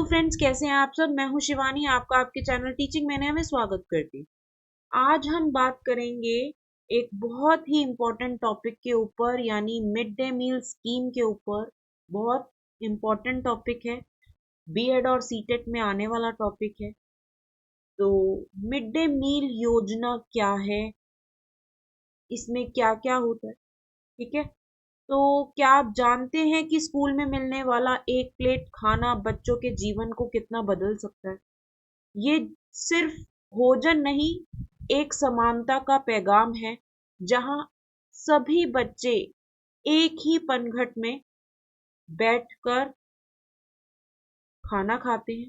Friends, कैसे हैं आप सब। मैं हूं शिवानी, आपका आपके चैनल टीचिंग मैंने में स्वागत करती हूं। आज हम बात करेंगे एक बहुत ही इम्पोर्टेंट टॉपिक के ऊपर, यानी मिड डे मील स्कीम के ऊपर। बहुत इम्पोर्टेंट टॉपिक है, बीएड और सीटेट में आने वाला टॉपिक है। तो मिड डे मील योजना क्या है, इसमें क्या क्या होता है, ठीक है। तो क्या आप जानते हैं कि स्कूल में मिलने वाला एक प्लेट खाना बच्चों के जीवन को कितना बदल सकता है। ये सिर्फ भोजन नहीं, एक समानता का पैगाम है, जहां सभी बच्चे एक ही पनघट में बैठकर खाना खाते हैं,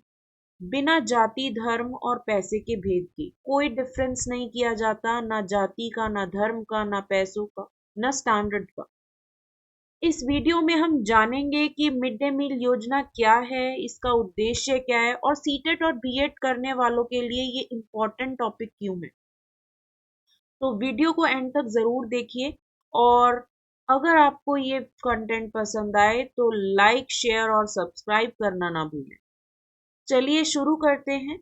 बिना जाति, धर्म और पैसे के भेद के। कोई डिफरेंस नहीं किया जाता, ना जाति का, ना धर्म का, ना पैसों का, ना स्टैंडर्ड का। इस वीडियो में हम जानेंगे कि मिड डे मील योजना क्या है, इसका उद्देश्य क्या है, और सीटेट और बीएड करने वालों के लिए ये इम्पोर्टेंट टॉपिक क्यों है। तो वीडियो को एंड तक जरूर देखिए, और अगर आपको ये कंटेंट पसंद आए तो लाइक, शेयर और सब्सक्राइब करना ना भूलें। चलिए शुरू करते हैं।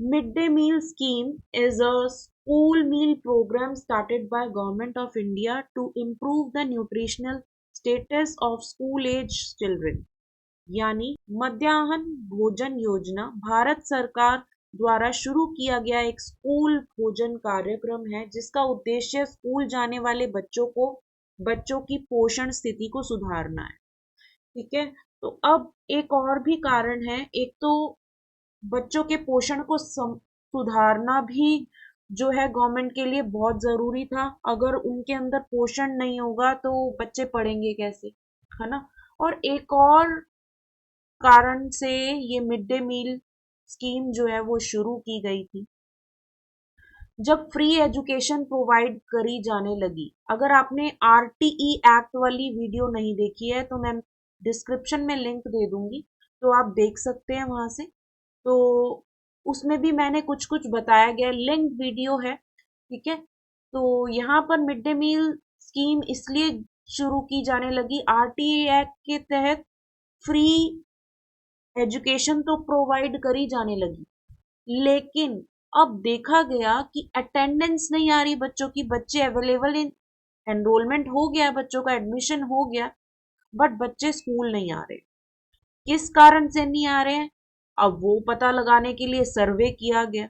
Midday meal scheme is a school meal program started by Government of India to improve the nutritional status of school age children। यानी मध्याह्न भोजन योजना भारत सरकार द्वारा शुरू किया गया एक स्कूल भोजन कार्यक्रम है, जिसका उद्देश्य स्कूल जाने वाले बच्चों की पोषण स्थिति को सुधारना है। ठीक है। तो अब एक और भी कारण है, एक तो बच्चों के पोषण को सुधारना भी जो है गवर्नमेंट के लिए बहुत जरूरी था। अगर उनके अंदर पोषण नहीं होगा तो बच्चे पढ़ेंगे कैसे, है ना। और एक और कारण से ये मिड डे मील स्कीम जो है वो शुरू की गई थी, जब फ्री एजुकेशन प्रोवाइड करी जाने लगी। अगर आपने आरटीई एक्ट वाली वीडियो नहीं देखी है तो मैं डिस्क्रिप्शन में लिंक दे दूंगी, तो आप देख सकते हैं वहां से। तो उसमें भी मैंने कुछ कुछ बताया गया, लिंक वीडियो है, ठीक है। तो यहाँ पर मिड डे मील स्कीम इसलिए शुरू की जाने लगी, आरटीई एक्ट के तहत फ्री एजुकेशन तो प्रोवाइड करी जाने लगी, लेकिन अब देखा गया कि अटेंडेंस नहीं आ रही बच्चों की। बच्चे अवेलेबल, इन एनरोलमेंट हो गया, बच्चों का एडमिशन हो गया, बट बच्चे स्कूल नहीं आ रहे। किस कारण से नहीं आ रहे हैं, अब वो पता लगाने के लिए सर्वे किया गया।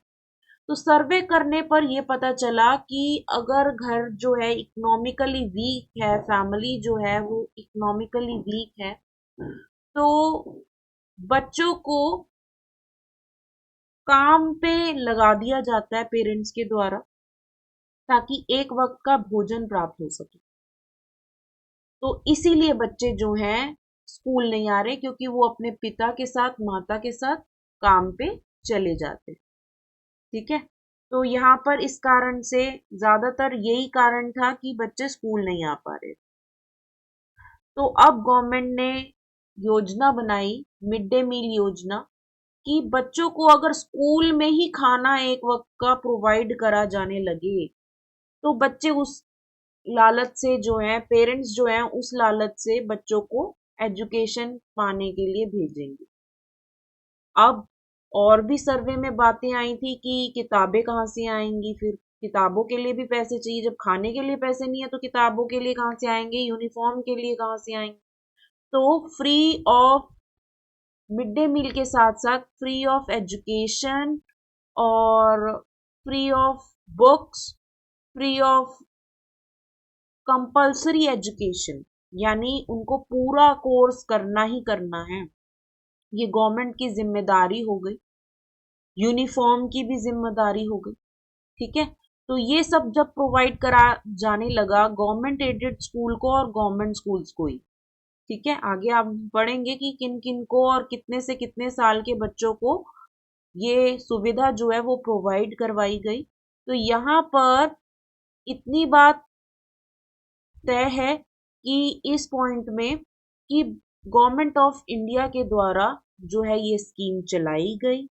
तो सर्वे करने पर यह पता चला कि अगर घर जो है इकोनॉमिकली वीक है, फैमिली जो है वो इकोनॉमिकली वीक है, तो बच्चों को काम पे लगा दिया जाता है पेरेंट्स के द्वारा, ताकि एक वक्त का भोजन प्राप्त हो सके। तो इसीलिए बच्चे जो हैं स्कूल नहीं आ रहे, क्योंकि वो अपने पिता के साथ, माता के साथ काम पे चले जाते। ठीक है। तो यहाँ पर इस कारण से ज्यादातर यही कारण था कि बच्चे स्कूल नहीं आ पा रहे। तो अब गवर्नमेंट ने योजना बनाई, मिड डे मील योजना, कि बच्चों को अगर स्कूल में ही खाना एक वक्त का प्रोवाइड करा जाने लगे तो बच्चे उस लालच से जो है, पेरेंट्स जो है उस लालच से बच्चों को एजुकेशन पाने के लिए भेजेंगे। अब और भी सर्वे में बातें आई थी कि किताबें कहाँ से आएंगी, फिर किताबों के लिए भी पैसे चाहिए। जब खाने के लिए पैसे नहीं है तो किताबों के लिए कहाँ से आएंगे, यूनिफॉर्म के लिए कहाँ से आएंगे। तो free of mid day meal के साथ साथ फ्री ऑफ एजुकेशन और free of books, free of compulsory education, यानी उनको पूरा कोर्स करना ही करना है, ये गवर्नमेंट की जिम्मेदारी हो गई। यूनिफॉर्म की भी जिम्मेदारी हो गई। ठीक है। तो ये सब जब प्रोवाइड करा जाने लगा गवर्नमेंट एडेड स्कूल को और गवर्नमेंट स्कूल्स को ही, ठीक है। आगे आप पढ़ेंगे कि किन किन को और कितने से कितने साल के बच्चों को ये सुविधा जो है वो प्रोवाइड करवाई गई। तो यहाँ पर इतनी बात तय है कि इस पॉइंट में कि गवर्नमेंट ऑफ इंडिया के द्वारा जो है ये स्कीम चलाई गई,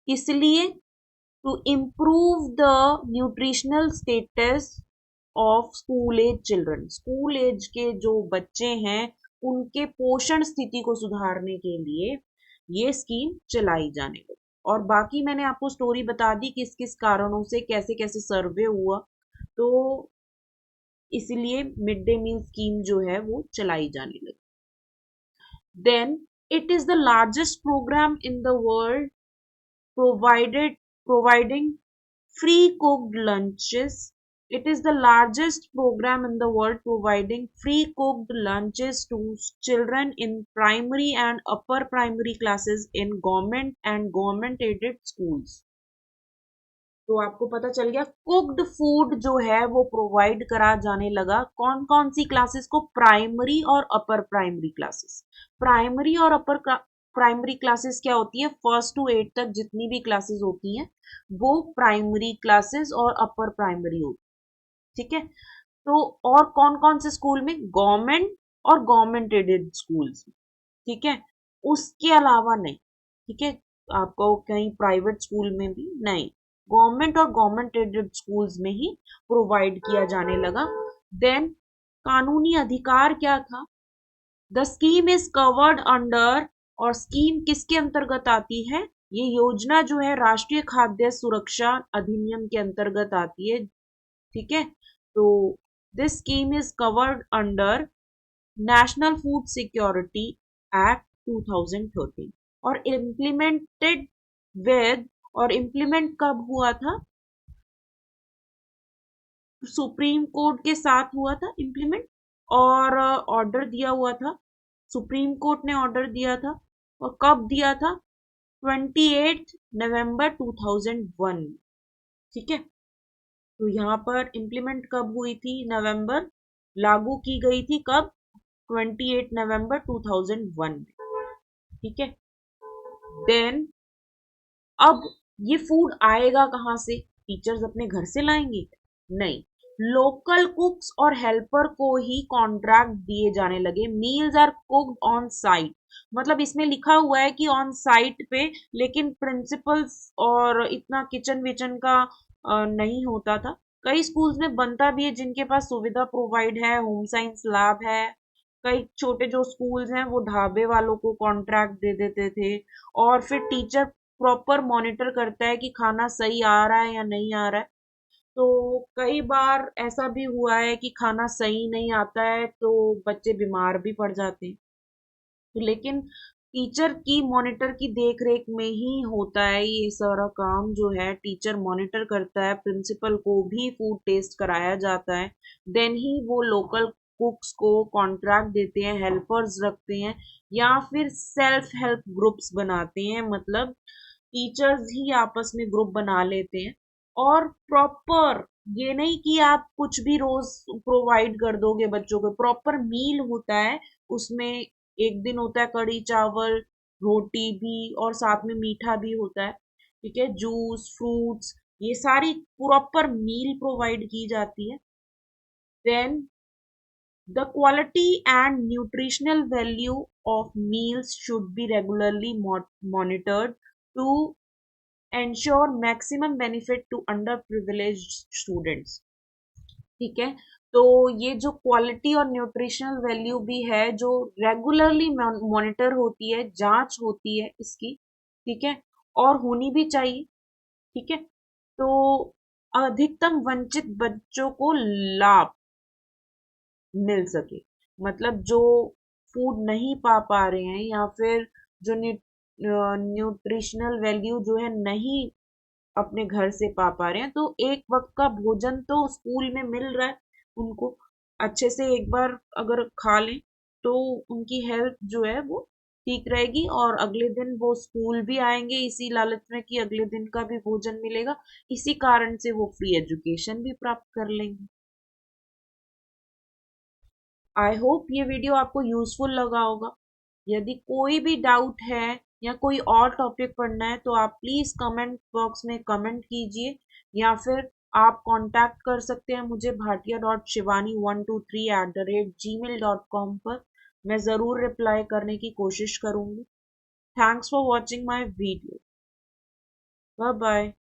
इसलिए to improve the nutritional status of school age children. School age के जो बच्चे हैं उनके पोषण स्थिति को सुधारने के लिए ये स्कीम चलाई जाने लगी। और बाकी मैंने आपको स्टोरी बता दी किस किस कारणों से कैसे कैसे सर्वे हुआ, तो इसलिए मिड डे मील स्कीम जो है वो चलाई जाने लगी। Then it is the largest program in the world providing free cooked lunches. It is the largest program in the world providing free cooked lunches to children in primary and upper primary classes in government and government aided schools. तो आपको पता चल गया cooked food जो है वो provide करा जाने लगा कौन कौन सी क्लासेस को, प्राइमरी और अपर प्राइमरी क्लासेस। प्राइमरी और अपर प्राइमरी क्लासेस क्या होती है, फर्स्ट टू एट तक जितनी भी क्लासेस होती हैं वो प्राइमरी क्लासेस और अपर प्राइमरी होती है, ठीक है। तो और कौन कौन से स्कूल में, गवर्नमेंट और गवर्नमेंट एडेड स्कूल्स, ठीक है, उसके अलावा नहीं, ठीक है। आपको कहीं प्राइवेट स्कूल में भी नहीं, गवर्नमेंट और गवर्नमेंट एडेड स्कूल्स में ही प्रोवाइड किया जाने लगा। देन कानूनी अधिकार क्या था, the scheme is covered under, और स्कीम किसके अंतर्गत आती है, ये योजना जो है राष्ट्रीय खाद्य सुरक्षा अधिनियम के अंतर्गत आती है, ठीक है। तो this scheme is covered under national food security act 2013 और इम्प्लीमेंटेड विद, और इम्प्लीमेंट कब हुआ था, सुप्रीम कोर्ट के साथ हुआ था इम्प्लीमेंट, और ऑर्डर दिया हुआ था, सुप्रीम कोर्ट ने ऑर्डर दिया था, और कब दिया था, 28 नवंबर 2001, ठीक है। तो यहाँ पर इम्प्लीमेंट कब हुई थी, नवंबर, लागू की गई थी कब, 28 नवंबर 2001, ठीक है। देन अब ये फूड आएगा कहाँ से, टीचर्स अपने घर से लाएंगे, नहीं, लोकल कुक्स और हेल्पर को ही कॉन्ट्रैक्ट दिए जाने लगे। Meals are cooked on site, मतलब इसमें लिखा हुआ है कि ऑन साइट पे, लेकिन प्रिंसिपल्स और इतना किचन विचन का नहीं होता था। कई स्कूल्स में बनता भी है जिनके पास सुविधा प्रोवाइड है, होम साइंस लैब है। कई छोटे जो स्कूल्स हैं वो ढाबे वालों को कॉन्ट्रैक्ट दे देते थे, और फिर टीचर प्रॉपर मॉनिटर करता है कि खाना सही आ रहा है या नहीं आ रहा है। तो कई बार ऐसा भी हुआ है कि खाना सही नहीं आता है तो बच्चे बीमार भी पड़ जाते हैं, तो लेकिन टीचर की मॉनिटर की देख रेख में ही होता है ये सारा काम, जो है टीचर मॉनिटर करता है, प्रिंसिपल को भी फूड टेस्ट कराया जाता है, देन ही वो लोकल कुक्स को कॉन्ट्रैक्ट देते हैं, हेल्पर्स रखते हैं, या फिर सेल्फ हेल्प ग्रुप्स बनाते हैं, मतलब टीचर्स ही आपस में ग्रुप बना लेते हैं। और प्रॉपर, ये नहीं कि आप कुछ भी रोज प्रोवाइड कर दोगे बच्चों को, प्रॉपर मील होता है उसमें। एक दिन होता है कढ़ी चावल, रोटी भी, और साथ में मीठा भी होता है, ठीक है, जूस, फ्रूट्स, ये सारी प्रॉपर मील प्रोवाइड की जाती है। Then the quality and nutritional value of meals should be regularly monitored to ensure maximum benefit to underprivileged students, ठीक है। तो ये जो क्वालिटी और न्यूट्रिशनल वैल्यू भी है जो रेगुलरली मॉनिटर होती है, जांच होती है इसकी, ठीक है, और होनी भी चाहिए, ठीक है। तो अधिकतम वंचित बच्चों को लाभ मिल सके, मतलब जो फूड नहीं पा रहे हैं, या फिर जो न्यूट्रिशनल वैल्यू जो है नहीं अपने घर से पा रहे हैं, तो एक वक्त का भोजन तो स्कूल में मिल रहा है उनको, अच्छे से एक बार अगर खा लें तो उनकी हेल्थ जो है वो ठीक रहेगी, और अगले दिन वो स्कूल भी आएंगे इसी लालच में कि अगले दिन का भी भोजन मिलेगा, इसी कारण से वो फ्री एजुकेशन भी प्राप्त कर लेंगे। आई होप ये वीडियो आपको यूजफुल लगा होगा। यदि कोई भी डाउट है या कोई और टॉपिक पढ़ना है तो आप प्लीज कमेंट बॉक्स में कमेंट कीजिए, या फिर आप कांटेक्ट कर सकते हैं मुझे bhatia.shivani123@gmail.com पर। मैं ज़रूर रिप्लाई करने की कोशिश करूंगी। Thanks for watching my video. Bye bye.